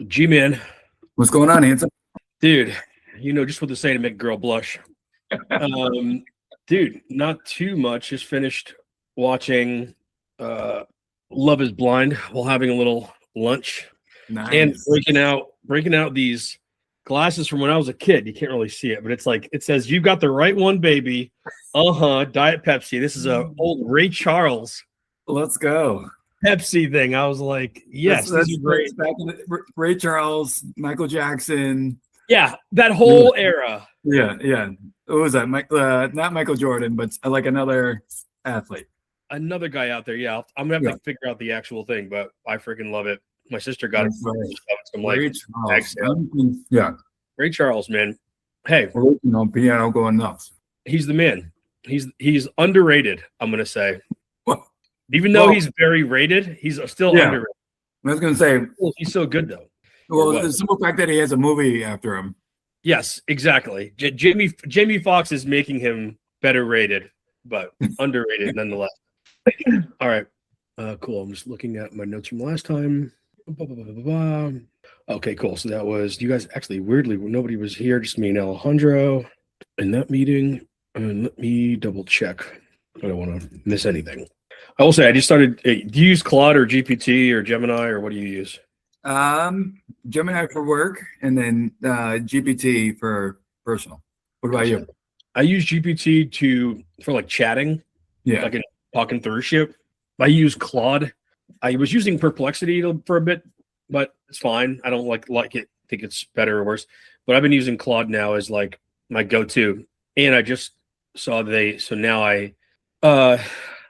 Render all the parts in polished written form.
G-Man. What's going on, Hanson? Dude, just what to say to make a girl blush. Dude, not too much. Just finished watching Love is Blind while having a little lunch. Nice. And breaking out these glasses from when I was a kid. You can't really see it, but it's like it says, "You've got the right one, baby." Diet Pepsi. This is a old Ray Charles. Let's go. Pepsi thing. I was like, yes, that's great. Back in Ray Charles, Michael Jackson. Yeah, that whole era. Yeah. What was that? Not Michael Jordan, but like another athlete. Another guy out there. Yeah, I'm gonna have to figure out the actual thing, but I freaking love it. My sister got it. I'm like, Ray Charles, man. Hey, piano going nuts. He's the man. He's underrated. I'm gonna say. Even though he's very rated, he's still underrated. I was going to say, he's so good though. Well, the simple fact that he has a movie after him. Yes, exactly. Jamie Foxx is making him better rated, but underrated nonetheless. All right, cool. I'm just looking at my notes from last time. Okay, cool. So that was you guys. Actually, weirdly, nobody was here. Just me and Alejandro in that meeting. And let me double check. I don't want to miss anything. I will say I just started. Do you use Claude or GPT or Gemini or what do you use? Gemini for work and then GPT for personal. What about you? I use GPT for like chatting. Yeah, like talking through shit. I use Claude. I was using Perplexity for a bit, but it's fine. I don't like it. Think it's better or worse. But I've been using Claude now as like my go-to. And I just saw so now I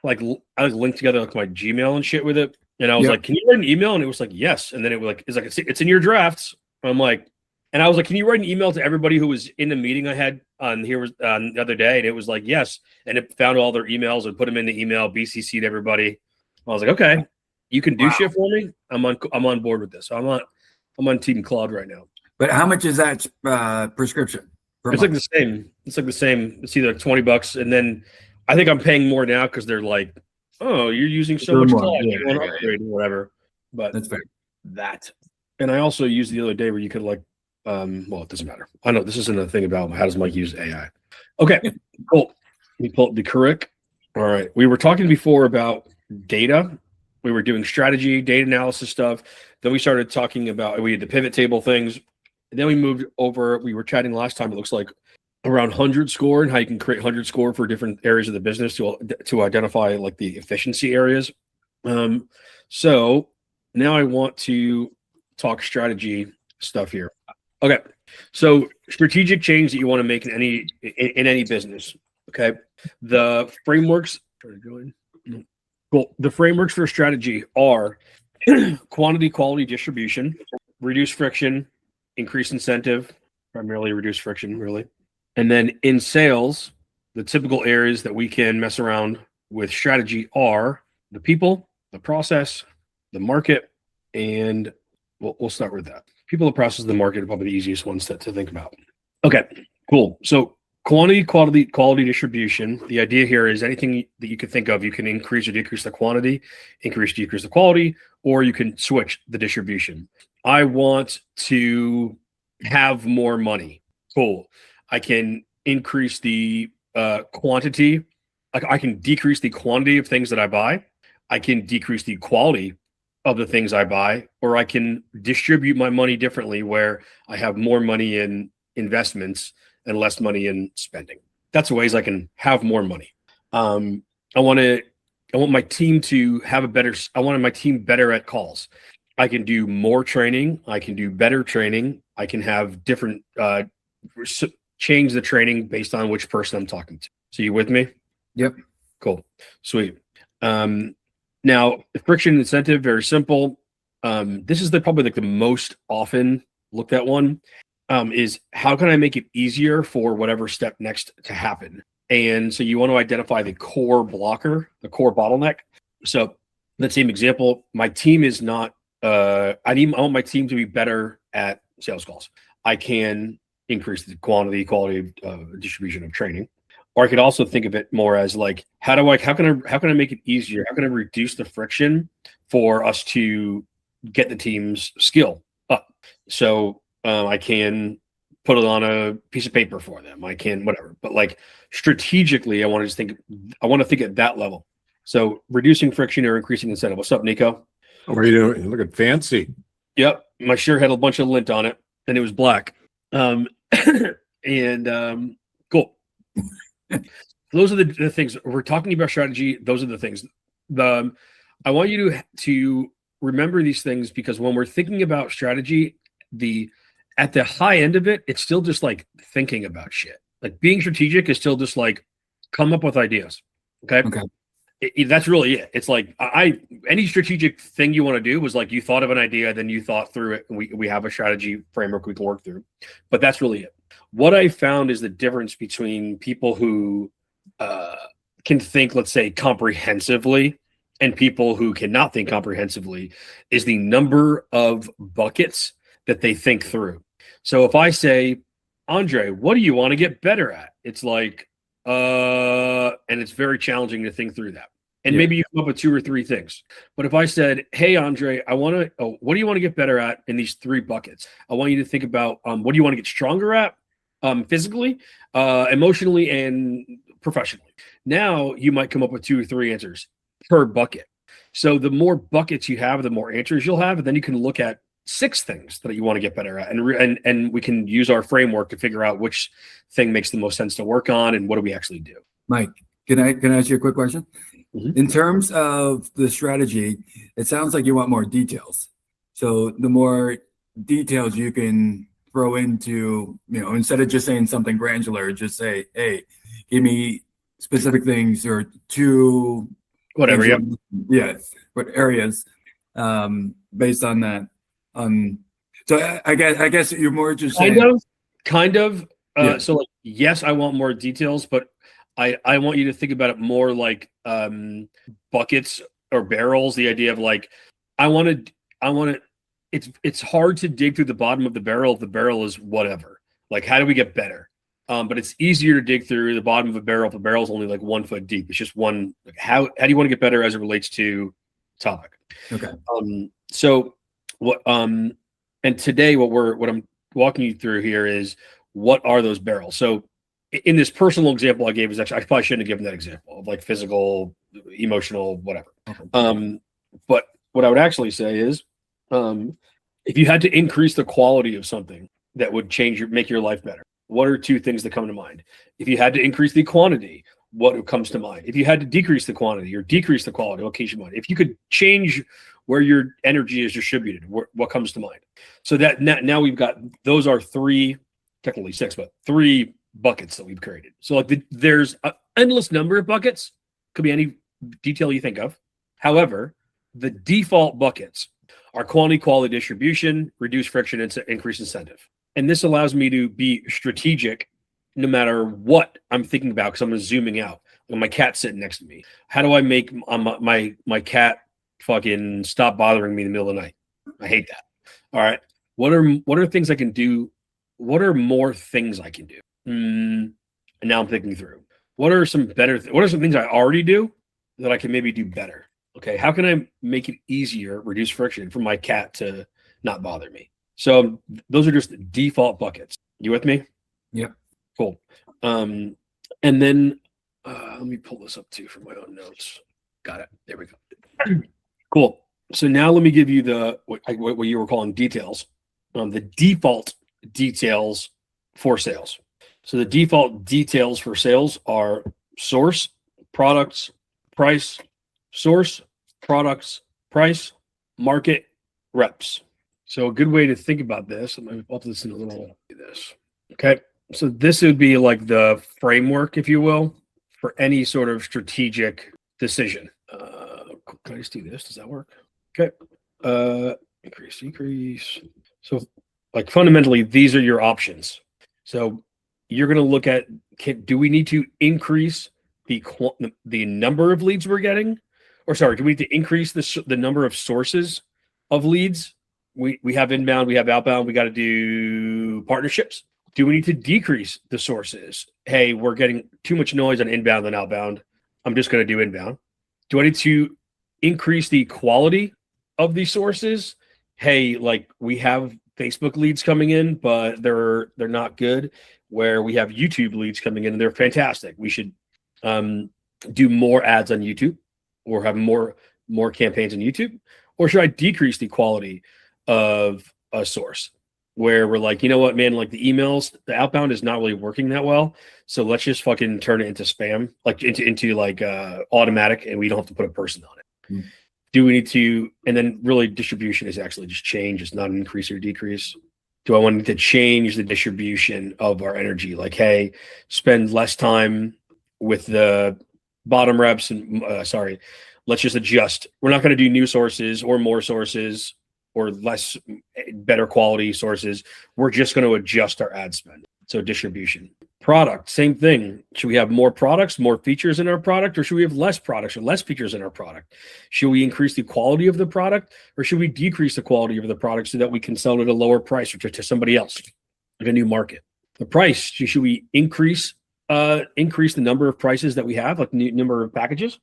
linked together like my Gmail and shit with it. And I was like, can you write an email? And it was like, yes. And then it was like, it's in your drafts. I'm like, and I was like, can you write an email to everybody who was in the meeting I had on here the other day? And it was like, yes. And it found all their emails and put them in the email, BCC'd everybody. I was like, okay, you can do shit for me. I'm on board with this. So I'm on Team Claude right now. But how much is that prescription? It's like the same. It's like the same. It's either $20, and then I think I'm paying more now because they're like, oh, you're using so much Claude, you want to upgrade or whatever. But that's fair. And I also used the other day where you could like, it doesn't matter. I know this isn't a thing about how does Mike use AI. Okay, cool. Let me pull up the correct. All right. We were talking before about data. We were doing strategy, data analysis stuff. Then we started talking about, we had the pivot table things. And then we moved over, we were chatting last time, it looks like around 100 score and how you can create 100 score for different areas of the business to identify like the efficiency areas. So now I want to talk strategy stuff here. Okay. So strategic change that you want to make in any business. Okay. The frameworks, cool. The frameworks for strategy are quantity, quality, distribution, reduce friction, increase incentive, primarily reduce friction, really. And then in sales, the typical areas that we can mess around with strategy are the people, the process, the market, and we'll start with that. People, the process, the market are probably the easiest ones to think about. Okay, cool. So quantity, quality, distribution. The idea here is anything that you can think of, you can increase or decrease the quantity, increase, decrease the quality, or you can switch the distribution. I want to have more money. Cool. I can increase the quantity. I can decrease the quantity of things that I buy. I can decrease the quality of the things I buy, or I can distribute my money differently where I have more money in investments and less money in spending. That's the ways I can have more money. I want my team to have I want my team better at calls. I can do more training. I can do better training. I can have different, change the training based on which person I'm talking to. So you with me? Yep. Cool. Sweet. Now, friction incentive, very simple. This is probably like the most often looked at one, is how can I make it easier for whatever step next to happen? And so you want to identify the core blocker, the core bottleneck. So that same example, my team is not, I want my team to be better at sales calls. I can increase the quantity, quality, distribution of training. Or I could also think of it more as like, how can I make it easier? How can I reduce the friction for us to get the team's skill up? So I can put it on a piece of paper for them. I can whatever. But like strategically, I want to just think. I want to think at that level. So reducing friction or increasing incentive. What's up, Nico? What are you doing? You look fancy. Yep, my shirt had a bunch of lint on it, and it was black. And cool. Those are the things we're talking about. Strategy. Those are the things. I want you to remember these things because when we're thinking about strategy, at the high end of it, it's still just like thinking about shit. Like being strategic is still just like come up with ideas. Okay. That's really it. It's like any strategic thing you want to do was like you thought of an idea, then you thought through it, and we have a strategy framework we can work through. But that's really it. What I found is the difference between people who can think, let's say, comprehensively, and people who cannot think comprehensively is the number of buckets that they think through. So if I say, Andre, what do you want to get better at? It's like, and it's very challenging to think through that. And maybe you come up with 2 or 3 things. But if I said, hey, Andre, what do you want to get better at in these 3 buckets? I want you to think about what do you want to get stronger at physically, emotionally, and professionally. Now you might come up with 2 or 3 answers per bucket. So the more buckets you have, the more answers you'll have. And then you can look at 6 things that you want to get better at. And we can use our framework to figure out which thing makes the most sense to work on and what do we actually do. Mike, can I ask you a quick question? Mm-hmm. In terms of the strategy, it sounds like you want more details. So the more details you can throw into, instead of just saying something granular, just say, hey, give me specific things or 2 whatever. What areas based on that. So I guess you're more just kind of. So like, yes, I want more details, but I want you to think about it more like buckets or barrels. The idea of like, I want to. It's hard to dig through the bottom of the barrel if the barrel is whatever. Like, how do we get better? But it's easier to dig through the bottom of a barrel if the barrel is only like 1 foot deep. It's just one. Like, how do you want to get better as it relates to topic? Okay. So what? And today, what I'm walking you through here is what are those barrels? So in this personal example I gave is actually I probably shouldn't have given that example of like physical, emotional, whatever. Okay. But what I would actually say is, if you had to increase the quality of something that would make your life better, what are 2 things that come to mind? If you had to increase the quantity, what comes to mind? If you had to decrease the quantity or decrease the quality, what comes to mind? If you could change where your energy is distributed, what comes to mind? So that now we've got, those are 3, technically 6, but 3 buckets that we've created. So like there's an endless number of buckets, could be any detail you think of. However, the default buckets are quality distribution, reduce friction, and increase incentive. And this allows me to be strategic no matter what I'm thinking about because I'm zooming out. When my cat's sitting next to me, how do I make my cat fucking stop bothering me in the middle of the night? I hate that. All right. What are things I can do? What are more things I can do? And now I'm thinking through. What are some things I already do that I can maybe do better? Okay. How can I make it easier, reduce friction for my cat to not bother me? So those are just default buckets. You with me? Yep. Cool. And then let me pull this up too for my own notes. Got it. There we go. Cool. So now let me give you what you were calling details. The default details for sales. So the default details for sales are source, products, price, source, products, price, market, reps. So a good way to think about this, I'm going to put this in a little this. Okay. So this would be like the framework, if you will, for any sort of strategic decision. Can I just do this? Does that work? Okay. Increase, decrease. So like fundamentally, these are your options. So you're going to look at, do we need to increase the number of leads we're getting? Or sorry, do we need to increase the number of sources of leads? We have inbound, we have outbound, we got to do partnerships. Do we need to decrease the sources? Hey, we're getting too much noise on inbound and outbound. I'm just going to do inbound. Do I need to increase the quality of these sources? Hey, like we have Facebook leads coming in, but they're not good. Where we have YouTube leads coming in and they're fantastic. We should do more ads on YouTube or have more campaigns on YouTube, or should I decrease the quality of a source where we're like, you know what, man, like the emails, the outbound is not really working that well. So let's just fucking turn it into spam, like into like automatic, and we don't have to put a person on it. Mm. Do we need to, and then really distribution is actually just change. It's not an increase or decrease. Do I want to change the distribution of our energy? Like, hey, spend less time with the bottom reps and let's just adjust. We're not going to do new sources or more sources or less better quality sources. We're just going to adjust our ad spend. So distribution. Product, same thing. Should we have more products, more features in our product, or should we have less products or less features in our product? Should we increase the quality of the product, or should we decrease the quality of the product so that we can sell it at a lower price or to somebody else, like a new market? The price, should we increase the number of prices that we have, like number of packages,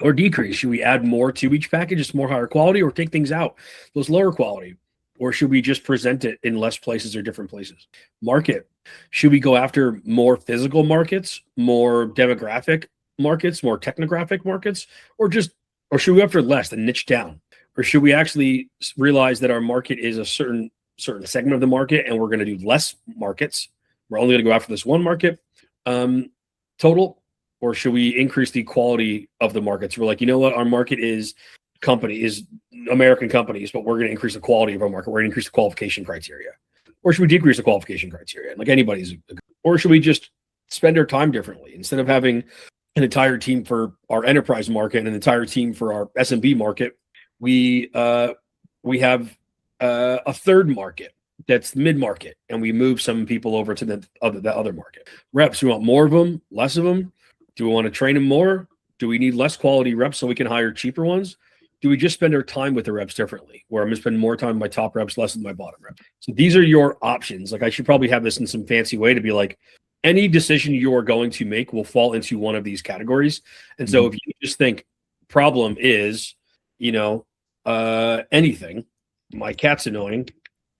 or decrease? Should we add more to each package, it's more higher quality, or take things out, those lower quality? Or should we just present it in less places or different places? Market. Should we go after more physical markets, more demographic markets, more technographic markets, or should we go after less and niche down? Or should we actually realize that our market is a certain segment of the market and we're going to do less markets? We're only going to go after this one market total, or should we increase the quality of the markets? We're like, you know what, our market is American companies, but we're going to increase the quality of our market. We're going to increase the qualification criteria. Or should we decrease the qualification criteria? Like anybody's, or should we just spend our time differently? Instead of having an entire team for our enterprise market and an entire team for our SMB market, we have a third market that's mid-market, and we move some people over to the other market. Reps, we want more of them, less of them? Do we want to train them more? Do we need less quality reps so we can hire cheaper ones? Do we just spend our time with the reps differently, where I'm going to spend more time with my top reps, less with my bottom reps? So these are your options. Like, I should probably have this in some fancy way to be like, any decision you are going to make will fall into one of these categories. And so if you just think problem is, anything, my cat's annoying,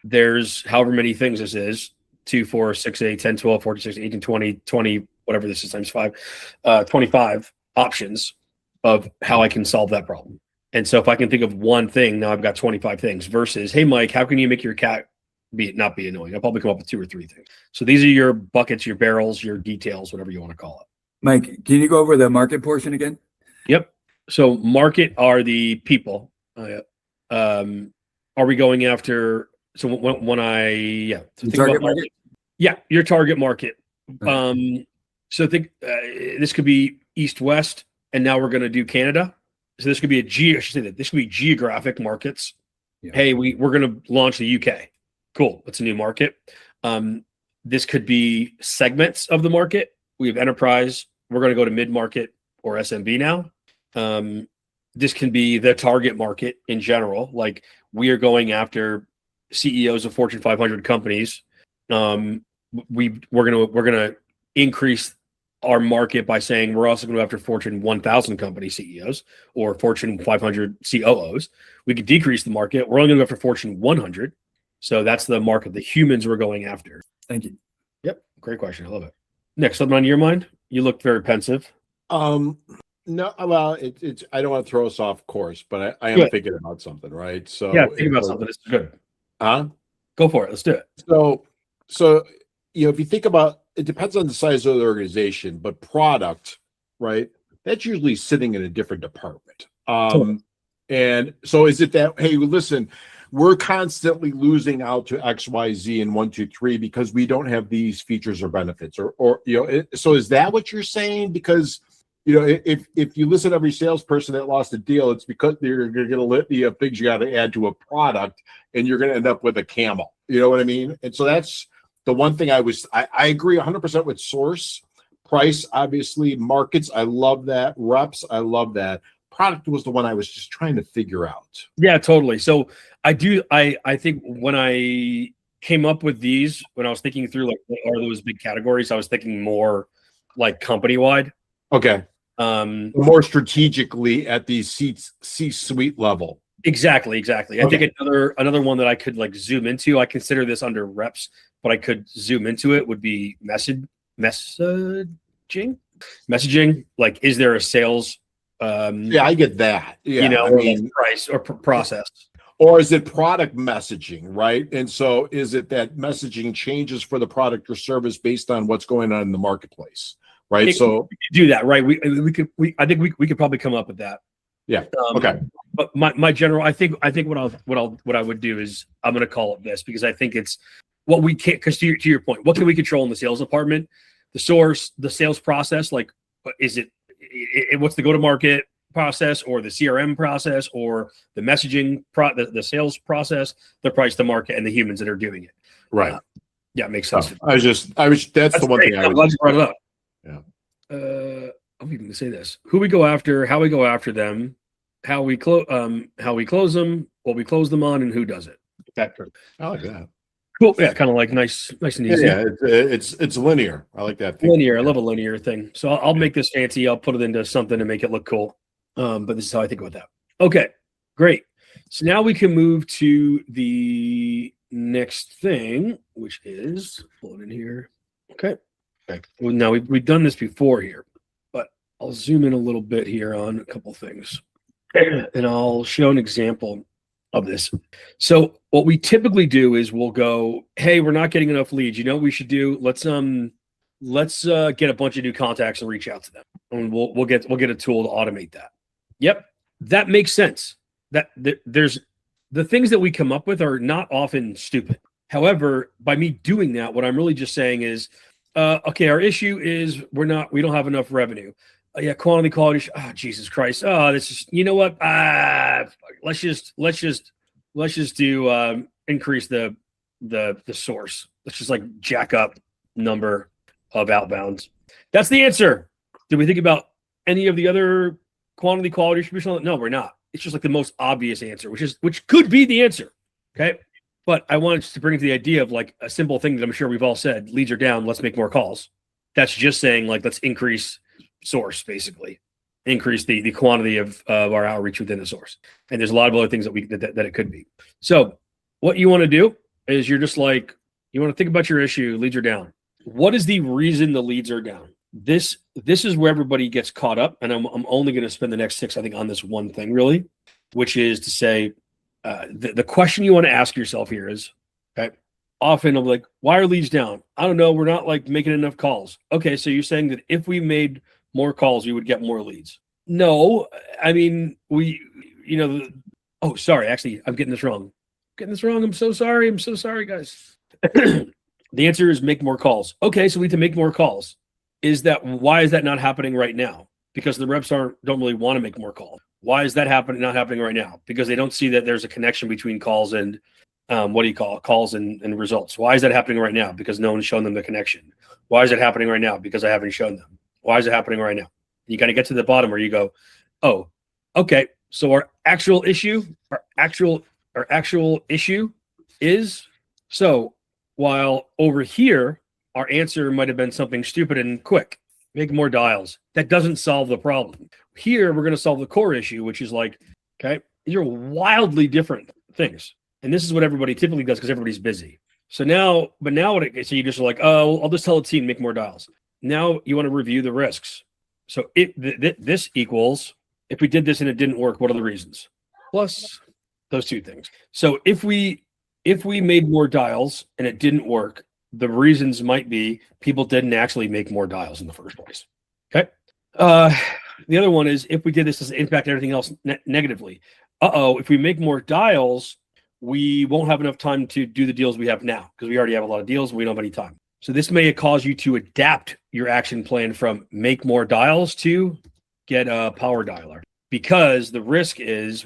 there's however many things this is, 2, 4, 6, 8, 10, 12, 14, 16, 18, 20, whatever this is times 5, 25 options of how I can solve that problem. And so if I can think of one thing, now I've got 25 things versus, hey, Mike, how can you make your cat not be annoying? I'll probably come up with 2 or 3 things. So these are your buckets, your barrels, your details, whatever you want to call it. Mike, can you go over the market portion again? Yep. So market are the people. Are we going after? So think target market. Yeah, your target market. So think this could be East-West, and now we're going to do Canada. So this could be this could be geographic markets. Yeah. Hey, we're going to launch the UK. Cool. That's a new market. This could be segments of the market. We have enterprise. We're going to go to mid-market or SMB now. This can be the target market in general. Like, we are going after CEOs of Fortune 500 companies. We're gonna increase our market by saying we're also going to go after Fortune 1000 company CEOs or Fortune 500 COOs. We could decrease the market. We're only going to go after Fortune 100. So that's the market, the humans we're going after. Thank you. Yep. Great question. I love it. Nick, something on your mind? You look very pensive. No, well, it's I don't want to throw us off course, but I am thinking about something, right? So yeah, think about something. It's good. Go for it. Let's do it. So if you think about, it depends on the size of the organization, but product, right? That's usually sitting in a different department. And so is it that, hey, listen, we're constantly losing out to X, Y, Z, and 1, 2, 3 because we don't have these features or benefits, or so is that what you're saying? Because if you listen to every salesperson that lost a deal, it's because they're going to get a litany of things you got to add to a product, and you're going to end up with a camel. You know what I mean? And so that's the one thing I agree 100% with source, price, obviously, markets. I love that. Reps, I love that. Product was the one I was just trying to figure out. Yeah, totally. So I think when I came up with these, when I was thinking through like what are those big categories, I was thinking more like company wide. Okay. More strategically at the C-suite level. Exactly. I Okay. think another one that I could like zoom into, I consider this under reps, but I could zoom into it would be messaging. Like, is there a sales, Yeah, I get that. Yeah, I or like mean, price or process? or is it product messaging, right? And so is it that messaging changes for the product or service based on what's going on in the marketplace, right? So we could do that, right? I think we could probably come up with that. yeah, okay. But my general, I think what I would do is I'm going to call it this because I think it's what we can't, because to your point, what can we control in the sales department? The source, the sales process, like, is it what's the go-to-market process or the CRM process or the messaging, the sales process, the price to market, and the humans that are doing it. Right. Yeah, it makes sense. That's the one great. thing I I'm would. glad you brought it up. Yeah. I'm even gonna say this: who we go after, how we go after them, how we close them, what we close them on, and who does it. I like that. Cool. Yeah, kind of like nice and easy. Yeah, it's linear. I like that thing. Linear. I love a linear thing. So I'll make this fancy. I'll put it into something to make it look cool. But this is how I think about that. Okay, great. So now we can move to the next thing, which is pull it in here. Okay. Well, now we've done this before here, but I'll zoom in a little bit here on a couple things, and I'll show an example of this. So what we typically do is we'll go, hey, we're not getting enough leads. You know what we should do? Let's get a bunch of new contacts and reach out to them, and we'll get a tool to automate that. Yep, that makes sense. There's the things that we come up with are not often stupid. However, by me doing that, what I'm really just saying is, okay, our issue is we don't have enough revenue. Yeah, quality. Oh, Jesus Christ. Oh, this is, you know what? Let's just do increase the source. Let's just like jack up number of outbounds. That's the answer. Did we think about any of the other quality distribution? No, we're not. It's just like the most obvious answer, which could be the answer. Okay. But I wanted to bring it to the idea of like a simple thing that I'm sure we've all said, leads are down, let's make more calls. That's just saying like, let's increase source, basically increase the quantity of our outreach within the source. And there's a lot of other things that it could be. So what you want to do is you're just like, you want to think about your issue, leads are down. What is the reason the leads are down? This is where everybody gets caught up. And I'm only going to spend the next 6, I think, on this one thing really, which is to say, the question you want to ask yourself here is, okay, often I'm like, why are leads down? I don't know. We're not like making enough calls. Okay. So you're saying that if we made more calls, we would get more leads. No, I mean, sorry. Actually, I'm getting this wrong. I'm so sorry, guys. The answer is make more calls. Okay. So we need to make more calls. Why is that not happening right now? Because the reps don't really want to make more calls. Why is that not happening right now? Because they don't see that there's a connection between calls and calls and results. Why is that happening right now? Because no one's shown them the connection. Why is it happening right now? Because I haven't shown them. Why is it happening right now? You kind of get to the bottom where you go, oh, okay. So our actual issue is, so while over here, our answer might have been something stupid and quick, make more dials. That doesn't solve the problem. Here, we're going to solve the core issue, which is like, okay, these are wildly different things. And this is what everybody typically does because everybody's busy. So now you just are like, oh, I'll just tell the team, make more dials. Now you want to review the risks. So this equals, if we did this and it didn't work, what are the reasons? Plus those two things. So if we made more dials and it didn't work, the reasons might be people didn't actually make more dials in the first place. Okay. The other one is if we did this, does it impact everything else negatively? If we make more dials, we won't have enough time to do the deals we have now because we already have a lot of deals and we don't have any time. So this may cause you to adapt your action plan from make more dials to get a power dialer, because the risk is,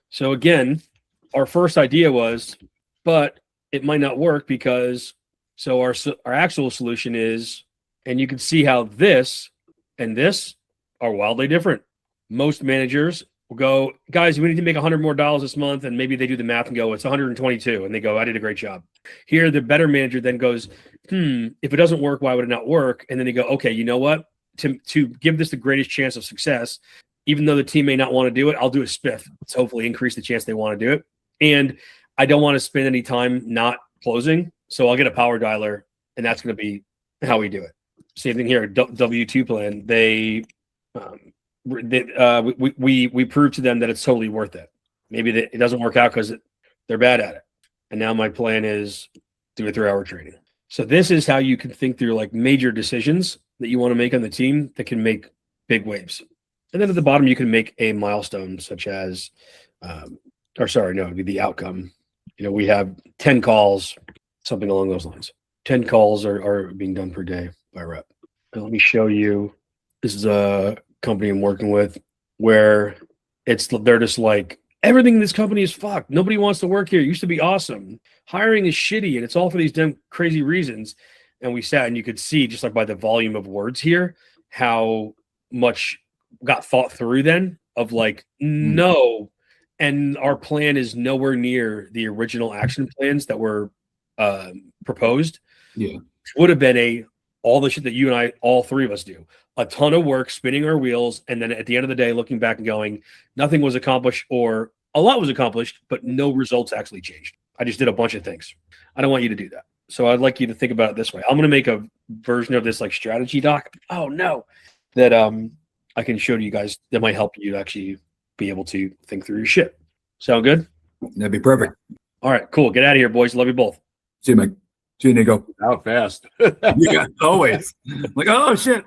so again, our first idea was, but it might not work because, so our actual solution is, and you can see how this and this are wildly different. Most managers will go, guys, we need to make 100 more dials this month. And maybe they do the math and go, it's 122. And they go, I did a great job. Here, the better manager then goes, if it doesn't work, why would it not work? And then they go, okay, you know what? To give this the greatest chance of success, even though the team may not want to do it, I'll do a spiff to hopefully increase the chance they want to do it. And I don't want to spend any time not closing. So I'll get a power dialer, and that's going to be how we do it. Same thing here, W2 plan. We prove to them that it's totally worth it. Maybe it doesn't work out because they're bad at it. And now my plan is do a 3-hour training. So this is how you can think through like major decisions that you want to make on the team that can make big waves. And then at the bottom, you can make a milestone such as, the outcome. We have 10 calls, something along those lines. 10 calls are being done per day by rep. And let me show you. This is a company I'm working with where they're just like, everything in this company is fucked. Nobody wants to work here. It used to be awesome. Hiring is shitty, and it's all for these damn crazy reasons. And we sat, and you could see just like by the volume of words here, how much got thought through then of like, no. And our plan is nowhere near the original action plans that were proposed. Yeah. Would have been all the shit that you and I, all three of us do. A ton of work, spinning our wheels, and then at the end of the day, looking back and going, nothing was accomplished, or a lot was accomplished, but no results actually changed. I just did a bunch of things. I don't want you to do that. So I'd like you to think about it this way. I'm going to make a version of this like strategy doc. Oh no, that I can show to you guys that might help you to actually be able to think through your shit. Sound good? That'd be perfect. All right, cool. Get out of here, boys. Love you both. See you, Mike. See you, Nico. Out fast. Yeah, always. Like, oh shit.